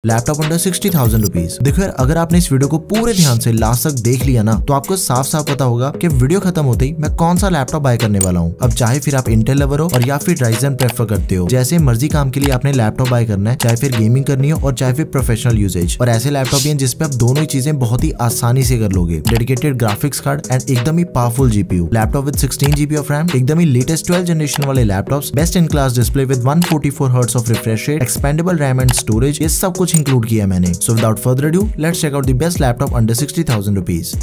Laptop under 60,000 rupees. देखो यार, अगर आपने इस वीडियो को पूरे ध्यान से लास्ट तक देख लिया ना, तो आपको साफ साफ पता होगा कि वीडियो खत्म होते ही मैं कौन सा लैपटॉप बाय करने वाला हूँ। अब चाहे फिर आप इंटेल लवर हो और या फिर राइजन प्रेफर करते हो, जैसे मर्जी काम के लिए आपने लैपटॉप बाय करना है, चाहे फिर गेमिंग करनी हो और चाहे फिर प्रोफेशनल यूजेज। और ऐसे लैपटॉप हैं जिसपे आप दोनों ही चीजें बहुत ही आसानी से कर लोगे। डेडिकेटेड ग्राफिक्स कार्ड एंड एकदम ही powerful GPU, laptop with 16 GB of RAM, एकदम ही लेटेस्ट 12th जनरेशन वाले laptops, best in class display with 144 hertz of refresh rate, expandable RAM and storage, ये सब कुछ इंक्लूड किया है मैंने। So without further ado, let's check out the best laptop under 60,000 rupees.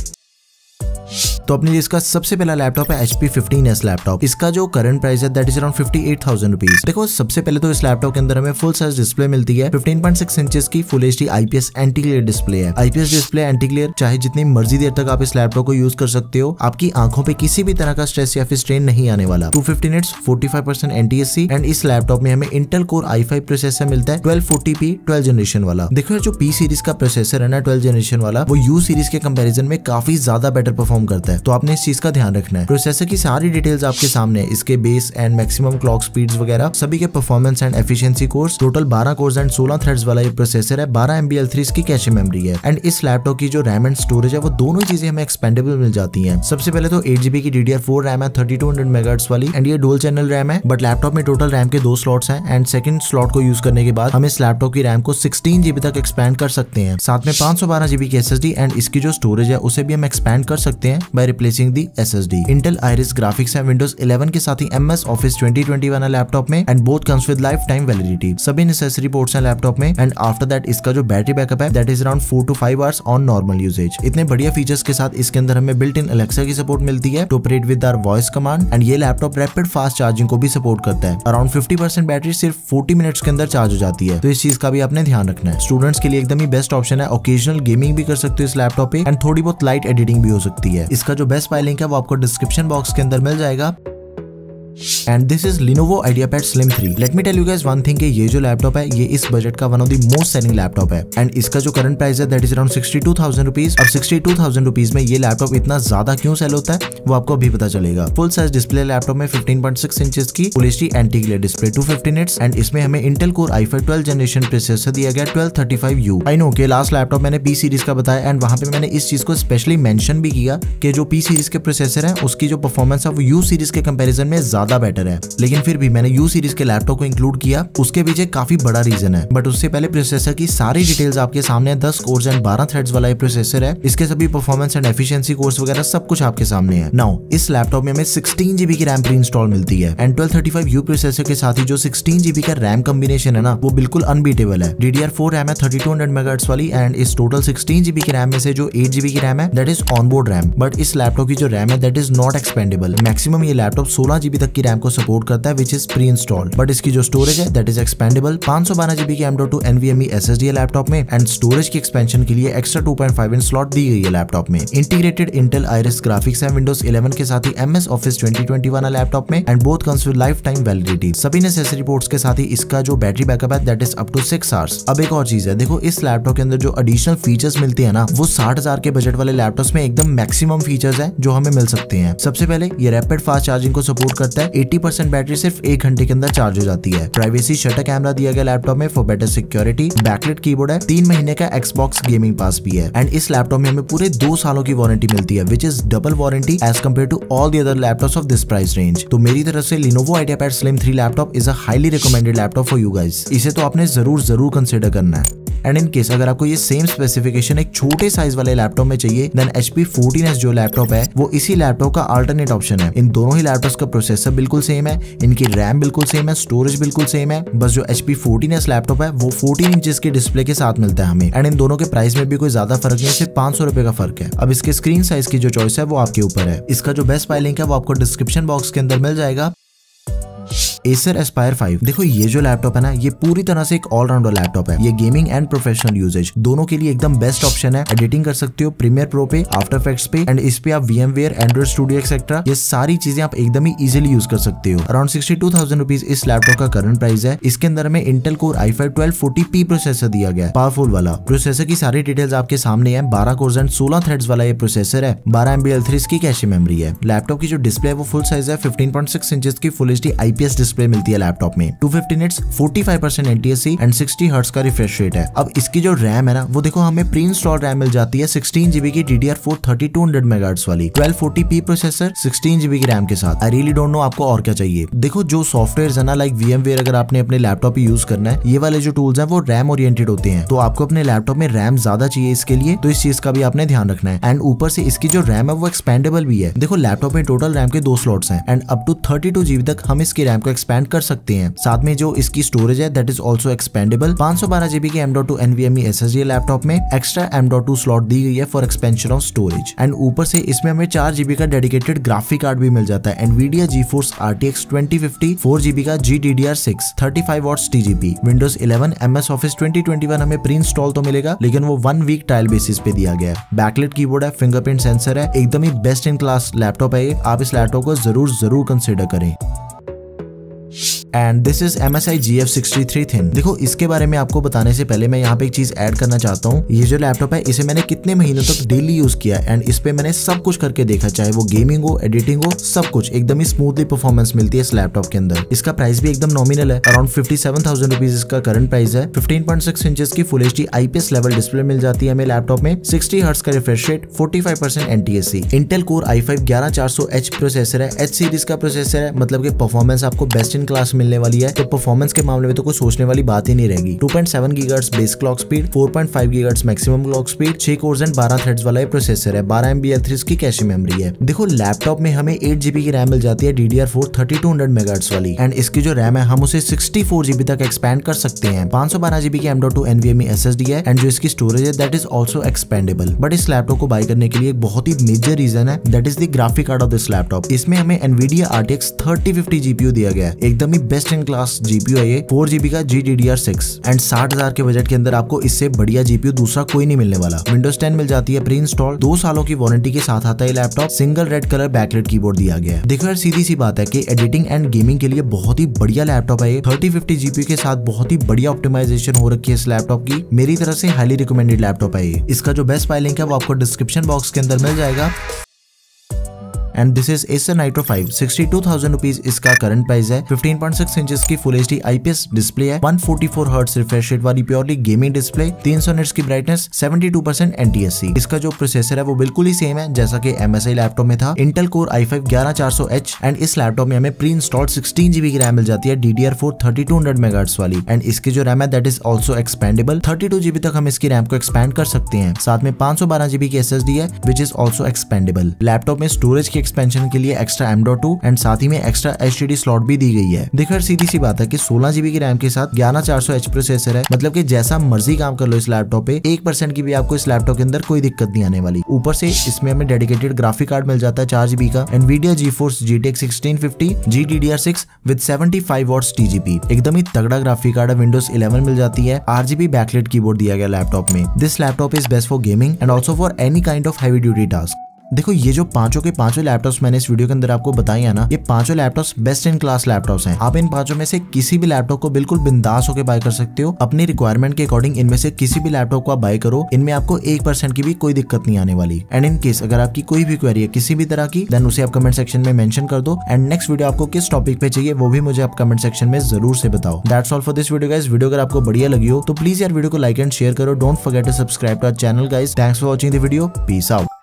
तो अपने जिसका सबसे पहला लैपटॉप है HP 15S लैपटॉप। इसका जो करंट प्राइस है दैट इज अराउंड 58,000 रुपीज। देखो, सबसे पहले तो इस लैपटॉप के अंदर हमें फुल साइज डिस्प्ले मिलती है। 15.6 इंचेस की full HD IPS anti glare display है। IPS डिस्प्ले एंटी ग्लेयर चाहे जितनी मर्जी देर तक आप इस लैपटॉप को यूज कर सकते हो, आपकी आंखों पे किसी भी तरह का स्ट्रेस या फिर स्ट्रेन नहीं आने वाला। 250 निट्स 45% NTSC एंड इस लैपटॉप में हमें इंटेल कोर i5 प्रोसेसर मिलता है 1240p 12th जनरेशन वाला। देखो, जो P सीरीज का प्रोसेसर है ना 12th जनरेशन वाला, वो U सीरीज के कंपेरिजन में काफी ज्यादा बेटर परफॉर्म करता है। तो आपने इस चीज का ध्यान रखना है। प्रोसेसर की सारी डिटेल्स आपके सामने है, इसके base and maximum clock speeds वगैरह सभी के performance and efficiency course. Total 12 course and 16 threads वाला ये प्रोसेसर है। 12 MB L3 इसकी कैशे मेमोरी है एंड इस लैपटॉप की जो रैम एंड स्टोरेज है वो दोनों चीजें हमें एक्सपेंडेबल मिल जाती हैं। सबसे पहले तो 8 GB की DDR4 रैम है 3200 MHz वाली एंड ये डुअल चैनल रैम है, बट लैपटॉप में टोटल रैम के 2 स्लॉट्स हैं एंड सेकंड स्लॉट को यूज करने के बाद हम इस लैपटॉप की रैम को 16 GB तक एक्सपैंड कर सकते हैं। साथ में 512 GB की SSD एंड इसकी जो स्टोरेज है उसे भी हम एक्सपैंड कर सकते हैं by replacing the SSD। Intel iris graphics है Windows 11 के साथ ही MS Office 2020 वाला लैपटॉप में and both comes with lifetime validity. सभी नेसेसरी पोर्ट्स हैं लैपटॉप में एंड आफ्टर दैट इसका जो बैटरी बैकअप है that is around 4 to 5 hours on normal usage. इतने बढ़िया फीचर्स के साथ इसके अंदर हमें बिल्ट इन Alexa की सपोर्ट मिलती है to operate with our voice command and ये लैपटॉप रैपिड फास्ट चार्जिंग को भी सपोर्ट करता है। अराउंड 50% बैटरी सिर्फ 40 मिनट्स के अंदर चार्ज हो जाती है, तो इस चीज का भी आपने ध्यान रखना है। स्टूडेंट्स के लिए एकदम ही बेस्ट ऑप्शन है। ओकेजनल गेमिंग भी कर सकते हो इस लैपटॉप पे एंड थोड़ी बहुत लाइट एडिटिंग भी हो सकती है। इसका जो बेस्ट बाय लिंक है वो आपको डिस्क्रिप्शन बॉक्स के अंदर मिल जाएगा। And this is Lenovo IdeaPad Slim 3। Let me tell you guys one thing कि ये जो लैपटॉप है ये इस बजट का one of the most selling laptop है एंड इसका जो करंट प्राइस है दैट इज अराउंड 62,000 रुपीज। अब 62,000 रुपीज में ये लैपटॉप इतना ज्यादा क्यों सेल होता है वो आपको अभी पता चलेगा। फुल साइज डिस्प्ले लैपटॉप में 15.6 इंचेस की full HD anti glare display 250 nits and इसमें हमें Intel core i5 12th generation processor दिया गया 1235U। आई नो कि लास्ट लैपटॉप मैंने P सीरीज का बताया एंड वहां पे मैंने इस चीज को स्पेशली मेंशन भी किया कि जो P सीरीज के प्रोसेसर है उसकी जो परफॉर्मेंस है वो U सीरीज के कंपैरिजन में ज्यादा बेटर है, लेकिन फिर भी मैंने U सीरीज के लैपटॉप को इंक्लूड किया। उसके पीछे काफी बड़ा रीजन है, बट उससे पहले प्रोसेसर की सारी डिटेल्स आपके सामने है। 10 कोर्स एंड 12 थ्रेड्स वाला ये प्रोसेसर है। इसके सभी परफॉर्मेंस एंड एफिशिएंसी कोर्स वगैरह सब कुछ आपके सामने है। नाउ इस लैपटॉप में हमें 16 GB की रैम प्री इंस्टॉल मिलती है एंड 1235U प्रोसेसर के साथ ही जो 16 GB का रैम कॉम्बिनेशन है ना वो बिल्कुल अनबीटेबल है। DDR4 रैम है 3200 MHz वाली एंड इस टोटल 16 GB की रैम में से जो 8 GB की रैम है that is onboard RAM, but इस लैपटॉप की जो रैम है that is not expandable. Maximum ये लैपटॉप 16 GB तक की रैम को सपोर्ट करता है which is pre installed, but इसकी जो स्टोरेज है दैट इज एक्सपेंडेबल। 512 GB की M.2 NVMe SSD है लैपटॉप में एंड स्टोरेज की एक्सपेंशन के लिए एक्स्ट्रा 2.5 इंच स्लॉट दी गई है लैपटॉप में। इंटीग्रेटेड इंटेल आइरिस ग्राफिक्स है Windows 11 के साथ ही MS Office 2020 वाला लैपटॉप में and both comes with lifetime validity. सभी नेसेसरी पोर्ट्स के साथ ही इसका जो बैटरी बैकअप है that is up to 6 hours. अब एक और चीज है, देखो इस लैपटॉप के अंदर जो एडिशनल फीचर्स मिलते हैं ना वो 60,000 के बजट वाले लैपटॉप्स में एकदम मैक्सिमम फीचर्स है जो हमें मिल सकते हैं। सबसे पहले ये रैपिड फास्ट चार्जिंग को सपोर्ट करता है। 80% बैटरी सिर्फ 1 घंटे के अंदर चार्ज हो जाती है। प्राइवेसी शटर कैमरा दिया गया लैपटॉप में for better security. Backlight keyboard है। 3 महीने का Xbox गेमिंग पास भी है एंड इस लैपटॉप में हमें पूरे 2 सालों की वारंटी मिलती है which is double warranty as compare to all the other laptops of this price range. तो मेरी तरफ से Lenovo IdeaPad Slim 3 laptop is a highly recommended laptop for you guys. इसे तो आपने जरूर कंसिडर करना है। एंड इन केस अगर आपको ये सेम स्पेसिफिकेशन एक छोटे साइज वाले लैपटॉप में चाहिए देन HP 14S जो लैपटॉप है वो इसी लैपटॉप का अल्टरनेट ऑप्शन है। इन दोनों ही लैपटॉप्स का प्रोसेसर बिल्कुल सेम है, इनकी रैम बिल्कुल सेम है, स्टोरेज बिल्कुल सेम है, बस जो HP 14S लैपटॉप है वो 14 इंचेस की डिस्प्ले के साथ मिलता है हमें एंड इन दोनों के प्राइस में भी कोई ज्यादा फर्क नहीं है, सिर्फ 500 रुपए का फर्क है। अब इसके स्क्रीन साइज की जो चॉइस है वो आपके ऊपर है। इसका जो बेस्ट बाय लिंक है वो आपको डिस्क्रिप्शन बॉक्स के अंदर मिल जाएगा। Acer Aspire 5। देखो ये जो लैपटॉप है ना ये पूरी तरह से एक ऑलराउंडर लैपटॉप है। ये गेमिंग एंड प्रोफेशनल यूजेज दोनों के लिए एकदम बेस्ट ऑप्शन है। एडिटिंग कर सकते हो प्रीमियर प्रो पे, आफ्टर इफेक्ट्स पे एंड इस पे आप VMware, Android Studio एक्सेट्रा ये सारी चीजें आप एकदम ही इजीली यूज कर सकते हो। अराउंड 62,000 रुपीज इस लैपटॉप का करंट प्राइस है। इसके अंदर में Intel core i5 1240p processor दिया गया है, पावरफुल वाला। प्रोसेसर की सारी डिटेल्स आपके सामने है। 12 कोर्स एंड 16 थ्रेड्स वाला ये प्रोसेसर है। 12 MB L3 की कैशे मेमोरी है। लैपटॉप की जो डिस्प्ले है वो फुल साइज है। 15.6 इंचेस की फुल HD IPS डिस्प्ले मिलती है लैपटॉप में, 250 निट्स, 45% NTSC एंड 60 हर्ट्ज का रिफ्रेश रेट है। अब इसकी जो रैम है ना, वो देखो हमें प्री इंस्टॉल रैम मिल जाती है 16 GB की DDR4 3200 MHz वाली, 1240p प्रोसेसर, 16 GB की रैम के साथ। आई रियली डोंट नो आपको और क्या चाहिए। देखो जो सॉफ्टवेयर है ना, लाइक VMware, अगर आपने अपने लैपटॉप पे यूज करना है, ये वाले जो टूल्स हैं वो रैम ओरिएंटेड होते हैं, तो आपको अपने लैपटॉप में रैम ज्यादा चाहिए इसके लिए, तो इस चीज का भी आपने ध्यान रखना है। एंड ऊपर से इसकी जो रैम है वो एक्सपेंडेबल भी है। देखो लैपटॉप में टोटल रैम के 2 स्लॉट्स हैं एंड अप टू 32 GB तक हम इसकी रैम को एक्सपेंड कर सकते हैं। साथ में जो इसकी स्टोरेज है that is also expendable. 512 GB की M.2 NVMe SSD लैपटॉप में, एक्स्ट्रा M.2 स्लॉट दी गई है for expansion of storage. And ऊपर से इसमें हमें 4 GB का डेडिकेटेड ग्राफिक कार्ड भी मिल जाता है, Nvidia GeForce RTX 2050, 4 GB का GDDR6, 35 watts TGP, Windows 11, MS Office 2021 हमें प्री इंस्टॉल तो मिलेगा, लेकिन वो 1 वीक ट्रायल बेसिस पे दिया गया है। बैकलाइट कीबोर्ड है, फिंगरप्रिंट सेंसर है, एकदम ही बेस्ट इन क्लास लैपटॉप है ये। आप इस लैपटॉप को जरूर कंसिडर करें। And this is MSI GF63 Thin। देखो इसके बारे में आपको बताने से पहले मैं यहाँ पे एक चीज ऐड करना चाहता हूँ। ये जो लैपटॉप है इसे मैंने कितने महीनों तक डेली यूज किया एंड इस पे मैंने सब कुछ करके देखा, चाहे वो गेमिंग हो, एडिटिंग हो, सब कुछ एकदम ही स्मूथली परफॉर्मेंस मिलती है इस लैपटॉप के अंदर। इसका प्राइस भी एकदम नॉमिनल है, अराउंड 57,000 रुपीज इसका करंट प्राइस है। 15.6 इंचेस की full HD IPS level display मिल जाती है हमें लैपटॉप में, 60 हर्ट्ज का refresh rate, 45% NTSC, Intel core i5 11400H processor है, H सीरीज का प्रोसेसर है, मतलब कि परफॉर्मेंस आपको बेस्ट इन क्लास मिलने वाली है। तो परफॉर्मेंस के मामले में तो कुछ सोचने वाली बात ही नहीं रहेगी। 2.7 GHz base clock speed, 4.5 GHz maximum clock speed, 6 course and 12 threads वाला ये प्रोसेसर है, 12 MB L3 की कैश मेमोरी है। देखो लैपटॉप में हमें 8 GB की रैम मिल जाती है DDR4 3200 MHz वाली, एंड इसकी जो रैम है हम उसे 64 GB तक एक्सपेंड कर सकते हैं। 512 GB की M.2 NVMe SSD है एंड जो इसकी स्टोरेज है that is also expendable. But इस लैपटॉप को बाय करने के लिए एक बहुत ही मेजर रीजन है, that is the graphic card of this laptop. इसमें हमें Nvidia RTX 3050 GPU दिया गया है, एकदम ही बेस्ट इन क्लास GPU है ये, 4 GB का GDDR6 एंड 60,000 के बजट के अंदर आपको इससे बढ़िया GPU दूसरा कोई नहीं मिलने वाला। Windows 10 मिल जाती है प्री इंस्टॉल, 2 सालों की वारंटी के साथ आता है laptop, single red colour backlight keyboard दिया गया है। देखो यार सीधी सी बात है कि एडिटिंग एंड गेमिंग के लिए बहुत ही बढ़िया लैपटॉप है ये। 3050 GPU के साथ बहुत ही बढ़िया ऑप्टिमाइजेशन हो रखी है इस लैपटॉप की, मेरी तरफ से हाईली रिकमेंडेड लैपटॉप है ये। इसका जो बेस्ट बाय लिंक है वो आपको डिस्क्रिप्शन बॉक्स के अंदर मिल जाएगा। And this is Acer Nitro 5, 62,000 rupees इसका करंट प्राइस है। 15.6 इंचेस की फुल HD IPS डिस्प्ले है, 144 हर्ट्ज रिफ्रेश रेट वाली प्योरली गेमिंग डिस्प्ले, 300 निट्स की ब्राइटनेस, 72% NTSC। इसका जो प्रोसेसर है वो बिल्कुल ही सेम है जैसा कि MSI लैपटॉप में था, Intel core i5 11400H and इस लैपटॉप में हमें प्री इंस्टॉल्ड 16 GB की रैम मिल जाती है DDR4 3200 MHz वाली, एंड इसकी जो रैम है that is also expendable. 32 GB तक हम इसकी रैम को एक्सपेंड कर सकते हैं। साथ में 512 GB की SSD है which is also expendable. Laptop में स्टोरेज की एक्सपेंशन के लिए एक्स्ट्रा M.2 एंड साथ ही में एक्स्ट्रा HDD स्लॉट भी दी गई है। देखो सीधी सी बात है कि 16 GB की रैम के साथ 11400H प्रोसेसर है, मतलब कि जैसा मर्जी काम कर लो इस लैपटॉप पे, 1% की भी आपको इस लैपटॉप के अंदर कोई दिक्कत नहीं आने वाली। ऊपर से इसमें हमें डेडिकेटेड ग्राफिक कार्ड मिल जाता है 4 GB का, Nvidia GeForce GTX 1650 GDDR6 with 75 watts TGP, एकदम ही तगड़ा ग्राफिक कार्ड है। Windows 11 मिल जाती है, RGB बैकलाइट कीबोर्ड दिया गया लैपटॉप में। This laptop is best for gaming and also for any kind of heavy duty task. देखो ये जो पांचों के पांचों लैपटॉप्स मैंने इस वीडियो के अंदर आपको बताए हैं ना, ये पांचों laptops best in class laptops हैं। आप इन पांचों में से किसी भी लैपटॉप को बिल्कुल बिंदास होकर बाय कर सकते हो। अपनी रिक्वायरमेंट के अकॉर्डिंग इनमें से किसी भी लैपटॉप को आप बाय करो, इनमें आपको 1% की भी कोई दिक्कत नहीं आने वाली। एंड इन केस अगर आपकी कोई भी क्वेरी है किसी भी तरह की, देन उसे आप कमेंट सेक्शन में मेंशन कर दो एंड नेक्स्ट वीडियो आपको किस टॉपिक पे चाहिए वो भी मुझे आप कमेंट सेक्शन में जरूर से बताओ। That's all for this video guys. Video अगर आपको बढ़िया लगी हो तो प्लीज यार वीडियो को लाइक एंड शेयर करो। Don't forget to subscribe to our channel guys. Thanks for watching the video. Peace out.